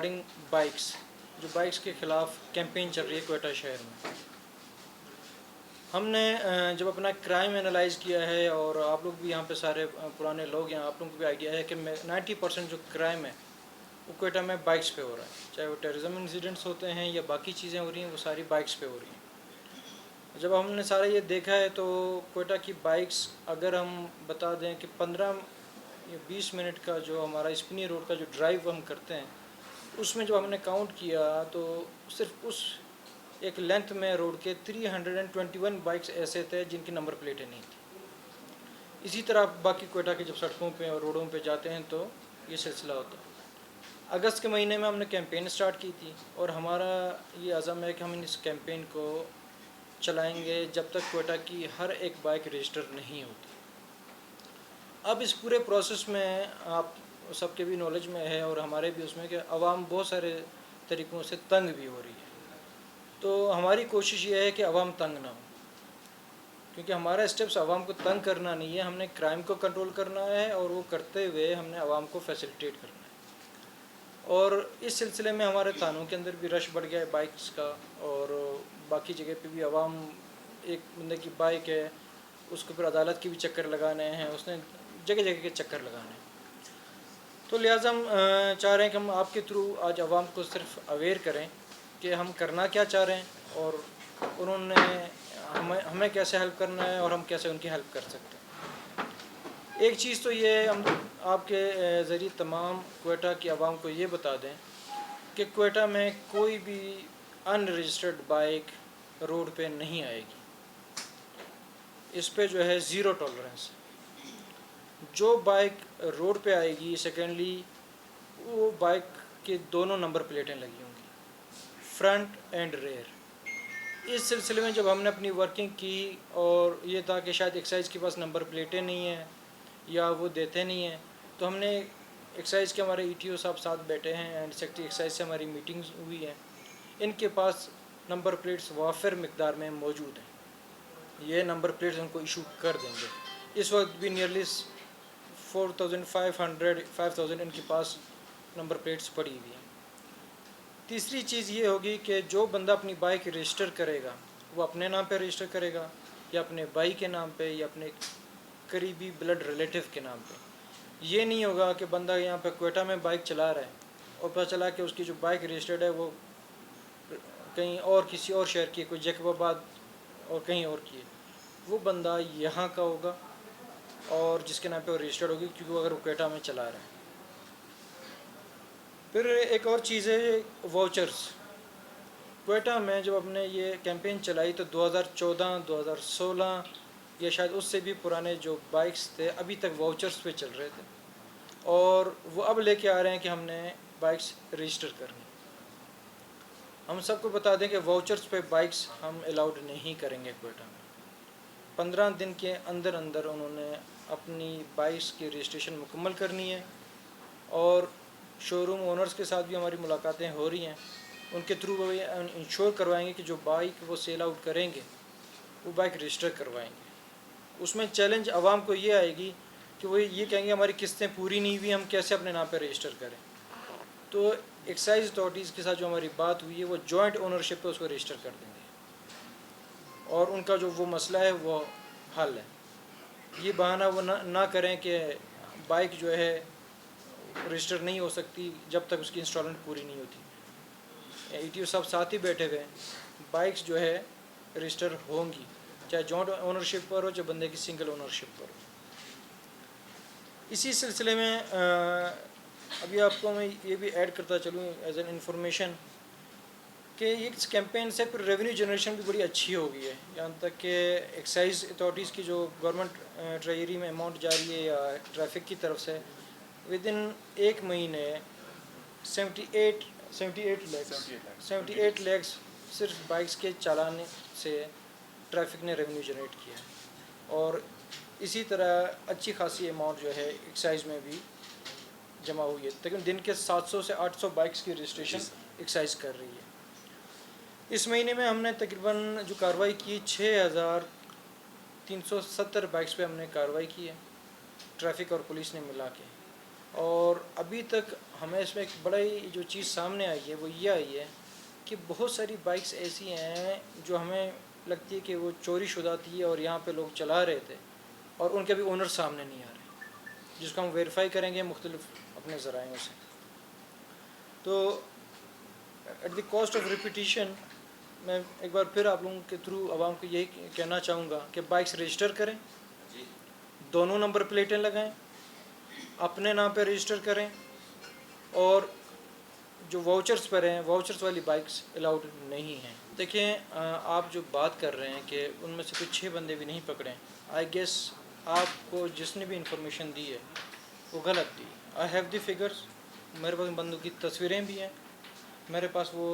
Regarding bikes, جو bikes کے خلاف کیمپین چل رہی ہے کوئٹہ شہر میں. ہم نے جب اپنا کرائم انالائز کیا ہے، اور آپ لوگ بھی یہاں پہ سارے پرانے لوگ ہیں، آپ لوگوں کو بھی آئیڈیا ہے کہ 90% جو کرائم ہے وہ کوئٹہ میں بائکس پہ ہو رہا ہے. چاہے وہ ٹیررزم انسیڈنٹس ہوتے ہیں یا باقی چیزیں ہو رہی ہیں، وہ ساری بائکس پہ ہو رہی ہیں. جب ہم نے سارا یہ دیکھا ہے تو کوئٹہ کی بائکس، اگر ہم بتا دیں کہ 15 یا 20 منٹ کا جو ہمارا اسپنی روڈ کا جو ڈرائیو ہم کرتے ہیں، اس میں جو ہم نے کاؤنٹ کیا تو صرف اس ایک لینتھ میں روڈ کے 321 بائکس ایسے تھے جن کی نمبر پلیٹیں نہیں تھیں. اسی طرح باقی کوئٹہ کے جب سڑکوں پہ اور روڈوں پہ جاتے ہیں تو یہ سلسلہ ہوتا ہے. اگست کے مہینے میں ہم نے کیمپین سٹارٹ کی تھی، اور ہمارا یہ عزم ہے کہ ہم اس کیمپین کو چلائیں گے جب تک کوئٹہ کی ہر ایک بائک رجسٹر نہیں ہوتی. اب اس پورے پروسیس میں آپ سب کے بھی نالج میں ہے اور ہمارے بھی اس میں کہ عوام بہت سارے طریقوں سے تنگ بھی ہو رہی ہے. تو ہماری کوشش یہ ہے کہ عوام تنگ نہ ہو، کیونکہ ہمارا اسٹیپس عوام کو تنگ کرنا نہیں ہے. ہم نے کرائم کو کنٹرول کرنا ہے، اور وہ کرتے ہوئے ہم نے عوام کو فیسیلیٹیٹ کرنا ہے. اور اس سلسلے میں ہمارے تھانوں کے اندر بھی رش بڑھ گیا ہے بائکس کا، اور باقی جگہ پہ بھی عوام، ایک بندے کی بائک ہے اس کے اوپر عدالت کے بھی چکر لگانے ہیں، اس نے جگہ جگہ کے چکر لگانے ہیں. تو لہٰذا ہم چاہ رہے ہیں کہ ہم آپ کے تھرو آج عوام کو صرف اویئر کریں کہ ہم کرنا کیا چاہ رہے ہیں، اور انہوں نے ہمیں کیسے ہیلپ کرنا ہے اور ہم کیسے ان کی ہیلپ کر سکتے ہیں. ایک چیز تو یہ ہم آپ کے ذریعے تمام کوئٹہ کی عوام کو یہ بتا دیں کہ کوئٹہ میں کوئی بھی ان رجسٹرڈ بائک روڈ پہ نہیں آئے گی. اس پہ جو ہے زیرو ٹالرنس. جو بائک روڈ پہ آئے گی، سیکنڈلی وہ بائک کے دونوں نمبر پلیٹیں لگی ہوں گی، فرنٹ اینڈ ریئر. اس سلسلے میں جب ہم نے اپنی ورکنگ کی، اور یہ تھا کہ شاید ایکسائز کے پاس نمبر پلیٹیں نہیں ہیں یا وہ دیتے نہیں ہیں، تو ہم نے ایکسائز کے ہمارے ETO صاحب ساتھ بیٹھے ہیں، اینڈ سیکٹری ایکسائز سے ہماری میٹنگز ہوئی ہیں. ان کے پاس نمبر پلیٹس وافر مقدار میں موجود ہیں. یہ نمبر پلیٹس ان کو ایشو کر دیں گے. اس وقت بھی نیئرلی 4,500 ان کے پاس نمبر پلیٹس پڑی ہوئی ہیں. تیسری چیز یہ ہوگی کہ جو بندہ اپنی بائک رجسٹر کرے گا وہ اپنے نام پہ رجسٹر کرے گا، یا اپنے بھائی کے نام پہ، یا اپنے قریبی بلڈ ریلیٹیو کے نام پہ. یہ نہیں ہوگا کہ بندہ یہاں پہ کوئٹہ میں بائک چلا رہا ہے اور پتہ چلا کہ اس کی جو بائک رجسٹرڈ ہے وہ کہیں اور کسی اور شہر کی، کوئی جیکب آباد اور کہیں اور کی ہے. وہ بندہ یہاں کا ہوگا اور جس کے نام پہ وہ رجسٹرڈ ہوگی، کیونکہ وہ اگر وہ کوئٹہ میں چلا رہا ہے. پھر ایک اور چیز ہے واؤچرز. کوئٹہ میں جب ہم نے یہ کیمپین چلائی تو 2014 2016 یا شاید اس سے بھی پرانے جو بائکس تھے ابھی تک واؤچرز پہ چل رہے تھے، اور وہ اب لے کے آ رہے ہیں کہ ہم نے بائکس رجسٹر کرنی. ہم سب کو بتا دیں کہ واؤچرز پہ بائکس ہم الاؤڈ نہیں کریں گے کوئٹہ میں. 15 دن کے اندر اندر انہوں نے اپنی بائکس کی رجسٹریشن مکمل کرنی ہے، اور شو روم اونرز کے ساتھ بھی ہماری ملاقاتیں ہو رہی ہیں. ان کے تھرو وہ انشور کروائیں گے کہ جو بائک وہ سیل آؤٹ کریں گے وہ بائک رجسٹر کروائیں گے. اس میں چیلنج عوام کو یہ آئے گی کہ وہ یہ کہیں گے ہماری قسطیں پوری نہیں ہوئی، ہم کیسے اپنے نام پہ رجسٹر کریں. تو ایکسائز اتھارٹیز کے ساتھ جو ہماری بات ہوئی ہے وہ جوائنٹ اونرشپ پہ اس کو رجسٹر کر دیں گے، اور ان کا جو وہ مسئلہ ہے وہ حل ہے. یہ بہانہ وہ نہ کریں کہ بائک جو ہے رجسٹر نہیں ہو سکتی جب تک اس کی انسٹالمنٹ پوری نہیں ہوتی. ETO صاحب ساتھ ہی بیٹھے ہوئے ہیں. بائکس جو ہے رجسٹر ہوں گی، چاہے جوائنٹ اونرشپ پر ہو چاہے بندے کی سنگل اونرشپ پر ہو. اسی سلسلے میں ابھی آپ کو میں یہ بھی ایڈ کرتا چلوں ایز این انفارمیشن کہ اس کیمپین سے پھر ریونیو جنریشن بھی بڑی اچھی ہو گئی ہے. یہاں تک کہ ایکسائز اتھارٹیز کی جو گورنمنٹ ٹریجری میں اماؤنٹ جاری ہے یا ٹریفک کی طرف سے، ود ان ایک مہینے 78 لیکس صرف بائکس کے چلانے سے ٹریفک نے ریونیو جنریٹ کیا ہے. اور اسی طرح اچھی خاصی اماؤنٹ جو ہے ایکسائز میں بھی جمع ہوئی ہے. تقریباً دن کے 700 سے 800 بائکس کی رجسٹریشن ایکسائز کر رہی ہے. اس مہینے میں ہم نے تقریباً جو کارروائی کی 6370 بائکس پہ ہم نے کارروائی کی ہے، ٹریفک اور پولیس نے ملا کے. اور ابھی تک ہمیں اس میں ایک بڑا ہی جو چیز سامنے آئی ہے وہ یہ آئی ہے کہ بہت ساری بائکس ایسی ہیں جو ہمیں لگتی ہے کہ وہ چوری شدہ تھی اور یہاں پہ لوگ چلا رہے تھے اور ان کے بھی اونر سامنے نہیں آ رہے، جس کو ہم ویریفائی کریں گے مختلف اپنے ذرائعوں سے۔ تو at the cost of repetition میں ایک بار پھر آپ لوگوں کے تھرو عوام کو یہی کہنا چاہوں گا کہ بائکس رجسٹر کریں، دونوں نمبر پلیٹیں لگائیں، اپنے نام پہ رجسٹر کریں، اور جو واؤچرز پر ہیں واؤچرز والی بائکس الاؤڈ نہیں ہیں۔ دیکھیں آپ جو بات کر رہے ہیں کہ ان میں سے کچھ 6 بندے بھی نہیں پکڑے، آئی گیس آپ کو جس نے بھی انفارمیشن دی ہے وہ غلط دی۔ آئی ہیو دی فگرز، میرے پاس بندوں کی تصویریں بھی ہیں، میرے پاس وہ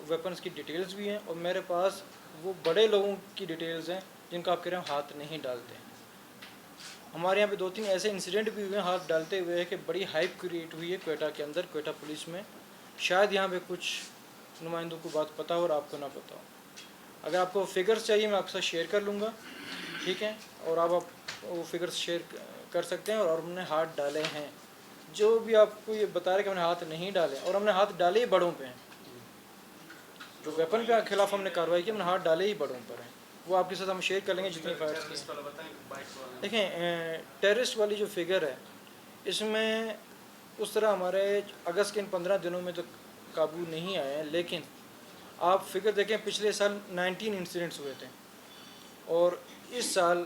ویپنز کی ڈیٹیلز بھی ہیں، اور میرے پاس وہ بڑے لوگوں کی ڈیٹیلز ہیں جن کا آپ کہہ رہے ہیں ہاتھ نہیں ڈالتے۔ ہمارے یہاں پہ 2-3 ایسے انسیڈنٹ بھی ہوئے ہیں ہاتھ ڈالتے ہوئے کہ بڑی ہائپ کریٹ ہوئی ہے کوئٹہ کے اندر، کوئٹہ پولیس میں۔ شاید یہاں پہ کچھ نمائندوں کو بات پتہ ہو اور آپ کو نہ پتہ ہو۔ اگر آپ کو فگرز چاہیے میں آپ کے ساتھ شیئر کر لوں گا، ٹھیک ہے، اور آپ وہ فگرز شیئر کر سکتے ہیں، اور ہم نے ہاتھ ڈالے ہیں۔ جو بھی آپ کو یہ بتا رہے کہ ہم نے ہاتھ نہیں ڈالے، اور ہم نے ہاتھ ڈالے ہی بڑوں پہ ہیں، جو ویپن کے خلاف ہم نے کارروائی کی ہم نے ہاتھ ڈالے ہی بڑوں پر ہیں، وہ آپ کے ساتھ ہم شیئر کر لیں گے جتنی فائرز کی۔ دیکھیں ٹیررسٹ والی جو فگر ہے اس میں اس طرح ہمارے اگست کے ان 15 دنوں میں تو قابو نہیں آئے ہیں، لیکن آپ فگر دیکھیں پچھلے سال 19 انسیڈنٹس ہوئے تھے، اور اس سال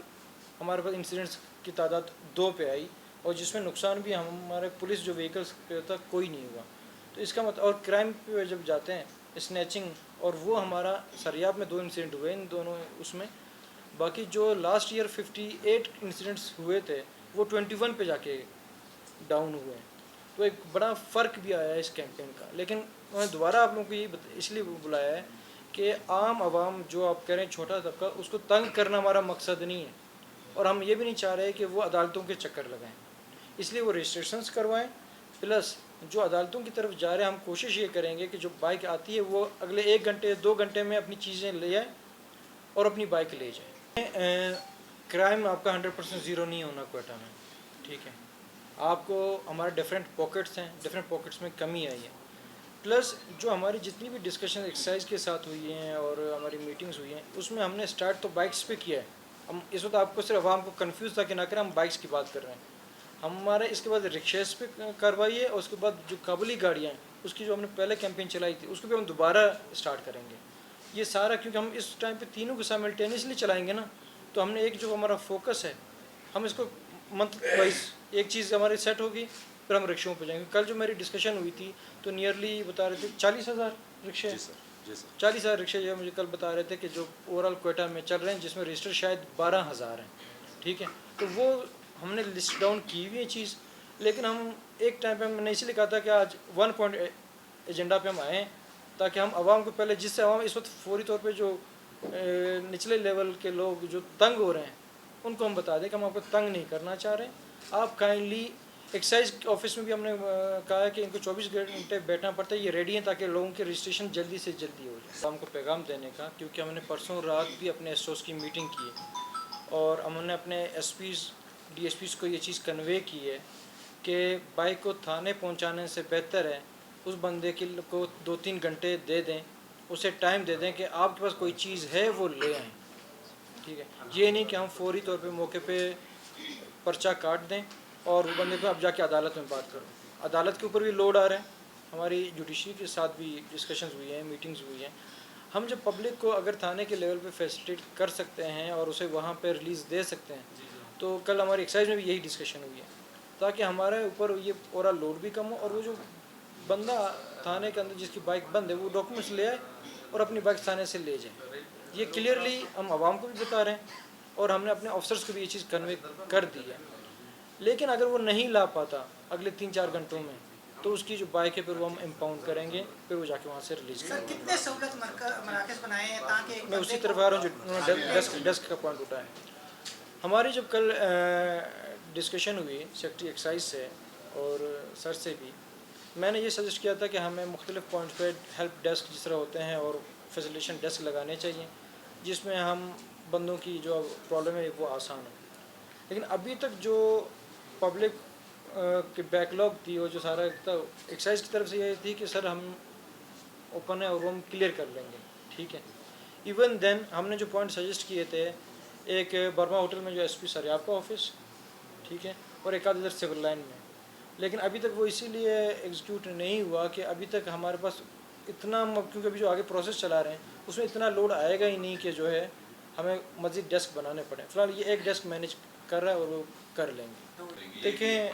ہمارے پاس انسیڈنٹس کی تعداد 2 پہ آئی، اور جس میں نقصان بھی ہمارے پولیس جو وہیکلس پہ تھا کوئی نہیں ہوا۔ تو اس کا مطلب، اور کرائم پہ جب جاتے ہیں اسنیچنگ، اور وہ ہمارا سریاب میں 2 انسیڈنٹ ہوئے ان دونوں اس میں، باقی جو لاسٹ ایئر 58 انسیڈنٹس ہوئے تھے وہ 21 پہ جا کے ڈاؤن ہوئے ہیں۔ تو ایک بڑا فرق بھی آیا ہے اس کیمپین کا۔ لیکن میں دوبارہ آپ لوگوں کو یہ اس لیے بلایا ہے کہ عام عوام جو آپ کہہ رہے ہیں چھوٹا طبقہ، اس کو تنگ کرنا ہمارا مقصد نہیں ہے، اور ہم یہ بھی نہیں چاہ رہے کہ وہ عدالتوں کے چکر لگائیں، اس لیے وہ رجسٹریشنز کروائیں، پلس جو عدالتوں کی طرف جا رہے ہیں ہم کوشش یہ کریں گے کہ جو بائک آتی ہے وہ اگلے 1 گھنٹے 2 گھنٹے میں اپنی چیزیں لے آئیں اور اپنی بائک لے جائیں۔ کرائم آپ کا 100% زیرو نہیں ہونا کوئٹہ میں، ٹھیک ہے، آپ کو ہمارے ڈفرینٹ پاکٹس ہیں، ڈفرینٹ پاکٹس میں کمی آئی ہے، پلس جو ہماری جتنی بھی ڈسکشن ایکسرسائز کے ساتھ ہوئی ہیں اور ہماری میٹنگز ہوئی ہیں اس میں ہم نے اسٹارٹ تو بائکس پہ کیا ہے۔ ہم اس وقت آپ کو صرف عوام کو کنفیوز تھا کہ نہ کریں، ہم بائکس کی بات کر رہے ہیں۔ ہمارے اس کے بعد رکشیز پہ کارروائی ہے، اور اس کے بعد جو قابلی گاڑیاں ہیں اس کی جو ہم نے پہلے کیمپین چلائی تھی اس کو بھی ہم دوبارہ اسٹارٹ کریں گے۔ یہ سارا کیونکہ ہم اس ٹائم پہ تینوں کو سائملٹینیسلی چلائیں گے نا، تو ہم نے ایک جو ہمارا فوکس ہے ہم اس کو منتھ وائز ایک چیز ہماری سیٹ ہوگی، پھر ہم رکشوں پہ جائیں گے۔ کل جو میری ڈسکشن ہوئی تھی تو نیئرلی بتا رہے تھے 40,000 رکشے، 40,000 رکشے جو مجھے کل بتا رہے تھے کہ جو اوور آل کوئٹہ میں چل رہے ہیں، جس میں رجسٹر شاید 12,000 ہیں، ٹھیک ہے۔ تو وہ ہم نے لسٹ ڈاؤن کی ہوئی ہے چیز، لیکن ہم ایک ٹائم پہ ہم نے اسی لیے کہا تھا کہ آج 1 پوائنٹ ایجنڈا پہ ہم آئیں، تاکہ ہم عوام کو پہلے، جس سے عوام اس وقت فوری طور پہ جو نچلے لیول کے لوگ جو تنگ ہو رہے ہیں ان کو ہم بتا دیں کہ ہم آپ کو تنگ نہیں کرنا چاہ رہے۔ آپ کائنڈلی ایکسائز آفس میں بھی ہم نے کہا ہے کہ ان کو 24 گھنٹے بیٹھنا پڑتا ہے، یہ ریڈی ہیں تاکہ لوگوں کی رجسٹریشن جلدی سے جلدی ہو جائے۔ ہم کو پیغام دینے کا، کیونکہ ہم نے پرسوں رات بھی اپنے ایس اوز کی میٹنگ کی اور ہم نے اپنے SPs DSPs کو یہ چیز کنوے کی ہے کہ بائک کو تھانے پہنچانے سے بہتر ہے اس بندے کو 2-3 گھنٹے دے دیں، اسے ٹائم دے دیں کہ آپ کے پاس کوئی چیز ہے وہ لے آئیں، ٹھیک ہے۔ یہ نہیں کہ ہم فوری طور پہ موقع پہ پرچہ کاٹ دیں اور وہ بندے کو اب جا کے عدالت میں بات کرو۔ عدالت کے اوپر بھی لوڈ آ رہا ہے، ہماری جوڈیشری کے ساتھ بھی ڈسکشنز ہوئی ہیں، میٹنگز ہوئی ہیں۔ ہم جب پبلک کو اگر تھانے کے لیول پہ فیسیلیٹیٹ کر سکتے ہیں اور اسے وہاں پہ ریلیز دے سکتے ہیں، تو کل ہماری ایکسائز میں بھی یہی ڈسکشن ہوئی ہے، تاکہ ہمارے اوپر یہ پورا لوڈ بھی کم ہو، اور وہ جو بندہ تھانے کے اندر جس کی بائک بند ہے وہ ڈاکومنٹس لے آئے اور اپنی بائک تھانے سے لے جائیں۔ یہ کلیئرلی ہم عوام کو بھی بتا رہے ہیں اور ہم نے اپنے آفسرس کو بھی یہ چیز کنوے کر دی ہے۔ لیکن اگر وہ نہیں لا پاتا اگلے 3-4 گھنٹوں میں تو اس کی جو بائک ہے پھر وہ ہم امپاؤنڈ کریں گے، پھر وہ جا کے وہاں سے ریلیز کریں گے۔ کتنے سہولت مراکز بنائے ہیں تاکہ میں اسی طرف آ رہا ہوں جو انہوں نے ڈیسک کا پوائنٹ اٹھایا ہے۔ ہماری جب کل ڈسکشن ہوئی سیکٹری ایکسائز سے اور سر سے بھی، میں نے یہ سجیسٹ کیا تھا کہ ہمیں مختلف پوائنٹس پہ ہیلپ ڈیسک جس طرح ہوتے ہیں اور فیسیلیٹیشن ڈیسک لگانے چاہیے، جس میں ہم بندوں کی جو پرابلم ہے وہ آسان ہو۔ لیکن ابھی تک جو پبلک کہ بیک لاگ تھی وہ جو سارا ایکسائز کی طرف سے یہ تھی کہ سر ہم اوپن ہے اور وہ ہم کلیئر کر لیں گے، ٹھیک ہے. ایون دین ہم نے جو پوائنٹ سجیسٹ کیے تھے، ایک برما ہوٹل میں جو ایس پی سریاب کا آفس، ٹھیک ہے، اور ایک آدھ ادھر سول لائن میں، لیکن ابھی تک وہ اسی لیے ایگزیکیوٹ نہیں ہوا کہ ابھی تک ہمارے پاس اتنا، کیونکہ ابھی جو آگے پروسیس چلا رہے ہیں اس میں اتنا لوڈ آئے گا ہی نہیں کہ جو ہے ہمیں مزید ڈیسک بنانے پڑے. فی الحال یہ ایک ڈیسک مینیج کر رہا ہے اور وہ کر لیں گے. دیکھیں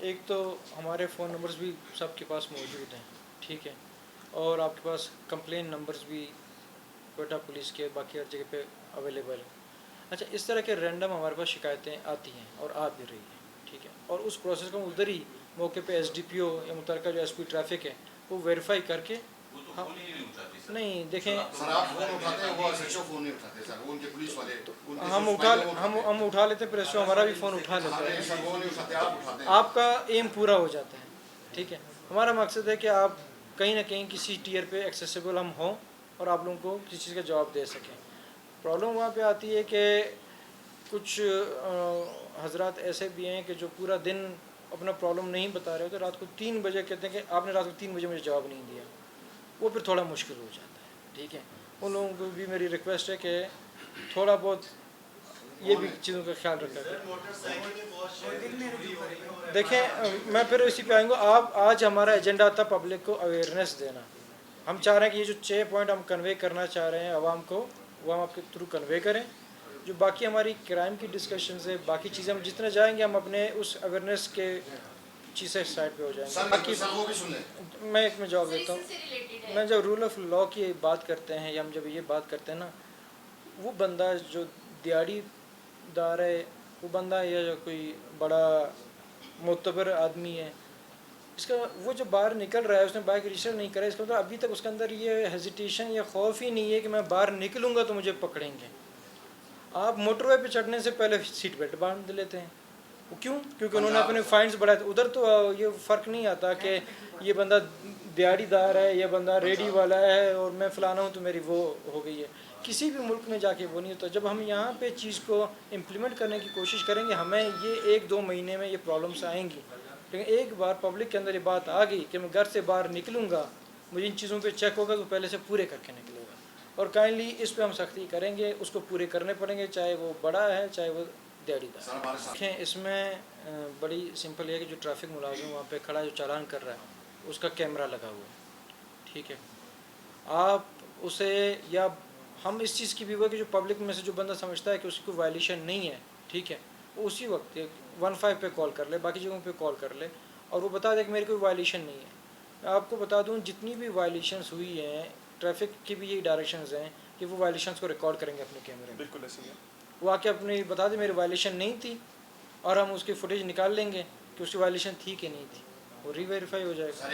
ایک تو ہمارے فون نمبرز بھی سب کے پاس موجود ہیں، ٹھیک ہے، اور آپ کے پاس کمپلین نمبرز بھی کوئٹہ پولیس کے باقی ہر جگہ پہ اویلیبل ہیں. اچھا، اس طرح کے رینڈم ہمارے پاس شکایتیں آتی ہیں اور آ بھی رہی ہیں، ٹھیک ہے، اور اس پروسیس کو ادھر ہی موقع پہ ایس ڈی پی او یا متعلقہ جو ایس پی ٹریفک ہے وہ ویریفائی کر کے نہیں دیکھیں ہم اٹھا لیتے ہیں، پریس ہمارا بھی فون اٹھا لیتا ہے، آپ کا ایم پورا ہو جاتا ہے، ٹھیک ہے. ہمارا مقصد ہے کہ آپ کہیں نہ کہیں کسی ٹیئر پہ ایکسیسیبل ہم ہوں اور آپ لوگوں کو کسی چیز کا جواب دے سکیں. پرابلم وہاں پہ آتی ہے کہ کچھ حضرات ایسے بھی ہیں کہ جو پورا دن اپنا پرابلم نہیں بتا رہے ہوتے، رات کو 3 بجے کہتے ہیں کہ آپ نے رات کو 3 بجے مجھے جواب نہیں دیا، وہ پھر تھوڑا مشکل ہو جاتا ہے، ٹھیک ہے. ان لوگوں کو بھی میری ریکویسٹ ہے کہ تھوڑا بہت یہ بھی چیزوں کا خیال رکھا کریں. دیکھیں میں پھر اسی پہ آئیں گا. آپ آج ہمارا ایجنڈا تھا پبلک کو اویئرنیس دینا. ہم چاہ رہے ہیں کہ یہ جو 6 پوائنٹ ہم کنوے کرنا چاہ رہے ہیں عوام کو، وہ ہم آپ کے تھرو کنوے کریں. جو باقی ہماری کرائم کی ڈسکشنز ہے، باقی چیزیں ہم جتنا جائیں گے ہم اپنے اس اویئرنیس کے چیزیں سائڈ پہ ہو جائیں گے. باقی میں ایک میں جواب دیتا ہوں. میں جب رول آف لاء کی بات کرتے ہیں یا ہم جب یہ بات کرتے ہیں نا، وہ بندہ جو دیہڑی دار ہے، وہ بندہ یا جو کوئی بڑا معتبر آدمی ہے، اس کا وہ جو باہر نکل رہا ہے، اس نے بائک رجسٹر نہیں کرا، اس کا مطلب ابھی تک اس کے اندر یہ ہیزیٹیشن یا خوف ہی نہیں ہے کہ میں باہر نکلوں گا تو مجھے پکڑیں گے. آپ موٹر وے پہ چڑھنے سے پہلے سیٹ بیلٹ باندھ لیتے ہیں. وہ کیوں؟ کیونکہ انہوں نے اپنے فائنز بڑھائے تھے. ادھر تو یہ فرق نہیں آتا کہ یہ بندہ دیہڑی دار ہے، یہ بندہ ریڈی والا ہے اور میں فلانا ہوں تو میری وہ ہو گئی ہے. کسی بھی ملک میں جا کے وہ نہیں ہوتا. جب ہم یہاں پہ چیز کو امپلیمنٹ کرنے کی کوشش کریں گے، ہمیں یہ 1-2 مہینے میں یہ پرابلمس آئیں گی، لیکن ایک بار پبلک کے اندر یہ بات آ گئی کہ میں گھر سے باہر نکلوں گا، مجھے ان چیزوں پہ چیک ہوگا تو پہلے سے پورے کر کے نکلے گا. اور کائنڈلی اس پہ ہم سختی کریں گے، اس کو پورے کرنے پڑیں گے، چاہے وہ بڑا ہے چاہے وہ دیہڑی دار. دیکھیں اس میں بڑی سمپل ہے کہ جو ٹریفک ملازم وہاں پہ کھڑا جو چالان کر رہا ہے اس کا کیمرہ لگا ہوا ہے، ٹھیک ہے. آپ اسے یا ہم اس چیز کی بھی ہوا کہ جو پبلک میں سے جو بندہ سمجھتا ہے کہ اس کی کوئی وائلیشن نہیں ہے، ٹھیک ہے، وہ اسی وقت 15 پہ کال کر لے، باقی جگہوں پہ کال کر لے اور وہ بتا دے کہ میری کوئی وائلیشن نہیں ہے. میں آپ کو بتا دوں جتنی بھی وائلیشنس ہوئی ہیں، ٹریفک کی بھی یہی ڈائریکشنز ہیں کہ وہ وائلیشنس کو ریکارڈ کریں گے اپنے کیمرے میں. بالکل ایسے ہی ہے. وہ آ کے اپنی بتا دے میری وائلیشن نہیں تھی اور ہم اس کی فوٹیج نکال لیں گے کہ اس کی وائلیشن تھی کہ نہیں تھی، وہ ری ویریفائی ہو جائے گا.